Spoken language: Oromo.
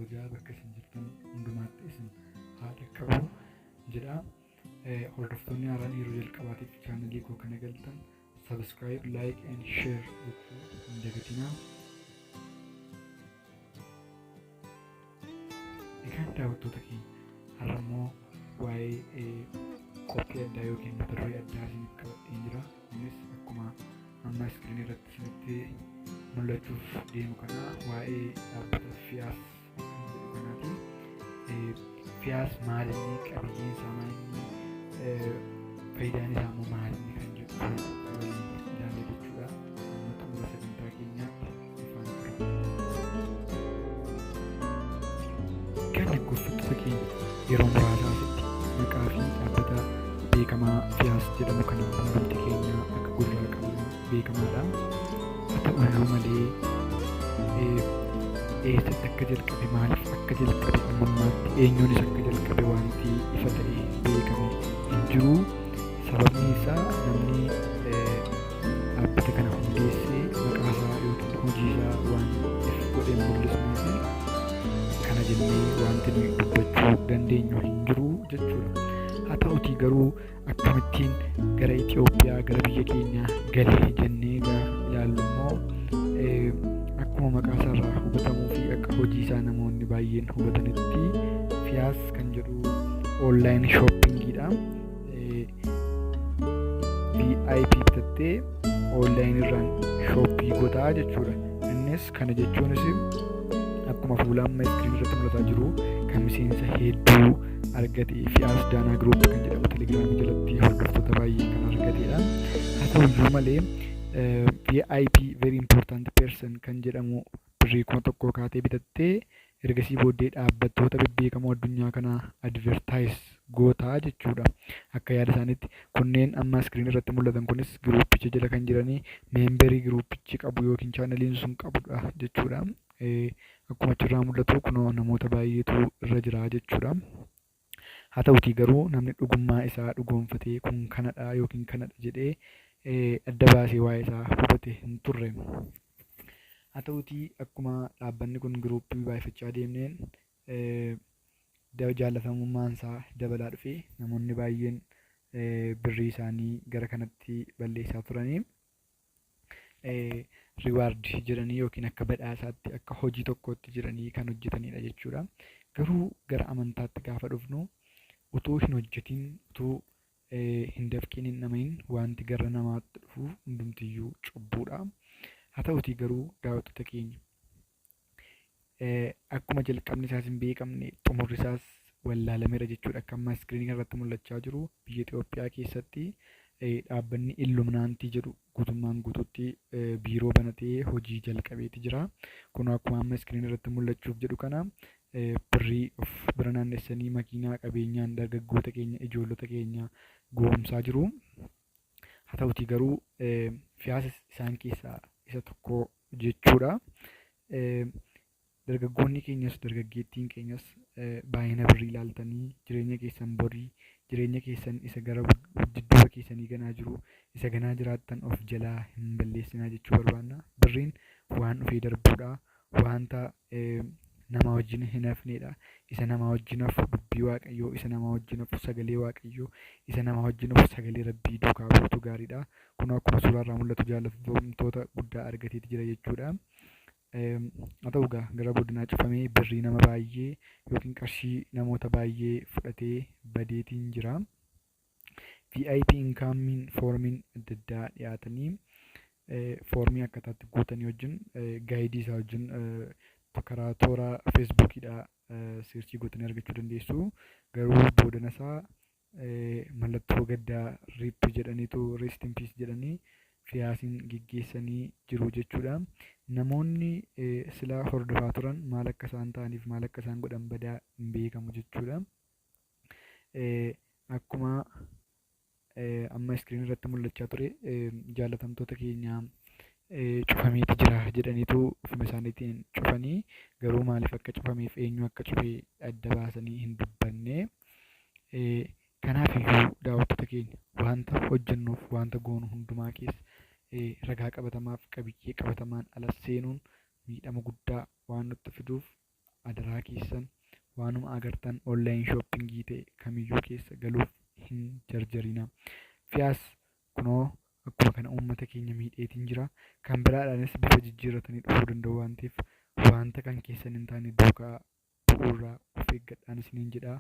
kabajaa bakka isin jirtan hundumaatti isin haa dhaqqabu jedha. Hordoftoonni haaraan yeroo jalqabaatiif chaanalii koo kana galtan subscribe, like and share gochuu hin dagatinaa. Egaan daawwattoota keenya har'a immoo waa'ee qophii addaa yookiin mata duree addaa isiniif qabadhee jira. Innis akkuma amma iskiriinii irratti isinitti mul'achuuf deemu kana waa'ee dhaabbata FIAS jedhu kanaati. FIAS maalinni qabiyyeen isaa maalinni faayidaan isaa immoo maalinni kan jedhu waliin ilaalle jechuudha. Amma xumura sagantaa keenyaatti ifaan tura. Kan dhaggeeffattoota keenya yeroo muraasaatti maqaa fi dhaabbata beekamaa FIAS jedhamu kana hundumti keenya akka gurraa qabnu beekamaadha. Haa ta'uyyuu malee eessatti akka jalqabe, maaliif akka jalqabe, ammammaatti eenyuunis akka jalqabe wanti ifa ta'ee beekame hin jiru. Sababni isaa namni dhaabbata kana hundeessee maqaa isaa yookiin hojii isaa waan if godhee mul'isnuufi kana jennee wanti nuyi dubbachuu dandeenyu hin jiru jechuudha. Haa ta'utii garuu akkamittiin gara Itoophiyaa gara biyya keenyaa galee jennee gaafa ilaallu immoo akkuma maqaa isaarraa hubatamuu fi akka hojii isaa namoonni baay'een hubatanitti FIAS kan jedhu online shoppingiidha. VIP bitattee online irraan shoppii gotaa jechuudha. Innis kana jechuunis akkuma fuula amma iskiriinii irratti mul'ataa jiru kan miseensa hedduu argate FIAS Daanaa Group kan jedhamu telegiraamii jalatti hordoftoota baay'ee kan argatedha. Haa ta'uyyuu malee VIP very important person kan jedhamu birrii 1,000 kaatee bitattee ergasii booddee dhaabbattoota bebbeekamoo addunyaa kanaa advertise gootaa jechuudha. Akka yaada isaaniitti kunneen amma iskiriinii irratti mul'atan kunis giruuppicha jala kan jiranii meembarii giruuppichi qabu yookiin chaanaliin sun qabudha jechuudha. Akkuma achirraa mul'atu kunoo namoota baay'eetu irra jira jechuudha. Haa ta'utii garuu namni dhugummaa isaa dhugoonfatee kun kanadha yookiin kanadha jedhee adda baasee waa'ee isaa hubate hin turre. Haa ta'utii akkuma dhaabbanni kun giruuppii baay'ifachaa deemneen jaalatamummaan isaa dabalaa dhufe namoonni baay'een birrii isaanii gara kanatti balleessaa turanii riwaard jedhanii yookiin akka badhaasaatti akka hojii tokkotti jiranii kan hojjetanidha jechuudha. Garuu gara amantaatti gaafa dhufnu utuu hin hojjetin utuu hin dafqiin hin dhamain wanti gara namaatti dhufu hundumtiyyuu cubbuudha. Haa ta'utii garuu daawwattoota keenya akkuma jalqabni isaas hin beekamne xumurri isaas wallaalameera jechuudha. Akka amma iskiriinii irratti mul'achaa jiru biyya Itoophiyaa keessatti dhaabbanni Illuminaantii jedhu guutummaan guutuutti biiroo banatee hojii jalqabeeti jira. Kun akkuma amma iskiriinii irratti mul'achuuf jedhu kana birrii of bira naannessanii makiinaa qabeenyaan dargaggoota keenya ijoollota keenya goomsaa jiru. Haa ta'utii garuu FIAS isaan keessaa isa tokko jechuudha. Dargaggoonni keenyas dargaggeettiin keenyas baay'ina birrii ilaaltanii jireenya keessan borii jireenya keessan isa gara dudduuba keessanii ganaa jiru isa ganaa jiraattan of jalaa hin balleessinaa jechuu barbaanna. Birriin waan dhufee darbuudha. Wanta nama wajjin hin hafnedha. Isa nama wajjin hafu dubbii Waaqayyoo, isa nama wajjin hafu sagalee Waaqayyoo, isa nama wajjin hafu sagalee Rabbii duukaa buutu gaariidha. Kun akkuma suuraarraa mul'atu jaallatamtoota guddaa argateeti jira jechuudha. Haa ta'u egaa gara godinaa cufamee birrii nama baay'ee yookiin qarshii namoota baay'ee fudhatee badeetiin jira. VIP inkaamiin foormiin adda addaa dhiyaatanii foormii akkataatti guutanii wajjin gaayidii isaa wajjin karaa toora feesbuukiidhaa seerchii gootanii argachuu dandeessu. Garuu boodana isaa mallattoo gaddaa riip jedhaniitu rest in peace jedhanii FIASiin geggeessanii jiru jechuudha. Namoonni silaa hordofaa turan maal akka isaan ta'aniif maal akka isaan godhan badaa hin beekamu jechuudha. Akkuma amma iskiriinii irratti mul'achaa ture jaalatamtoota keenya cufameeti jira jedhaniitu ofuma isaaniitiin cufanii garuu maaliif akka cufameef eenyu akka cufee adda baasanii hin dubbanne. Kanaafiyyuu daawwattoota keenya wanta hojjennuuf wanta goonu hundumaa keessa ragaa qabatamaaf qabiyyee qabatamaan ala seenuun miidhama guddaa waan nutti fiduuf adaraa keessan waanuma agartan online shoppingii ta'e kamiyyuu keessa galuuf hin jarjarina. Fiyaas kunoo akkuma kana uummata keenya miidheetiin jira. Kan biraadhaanis bifa jijjiirratanii dhufuu danda'u waan ta'eef wanta kan keessan hin taane duukaa bu'uurraa of eeggadhaan isiniin jedha.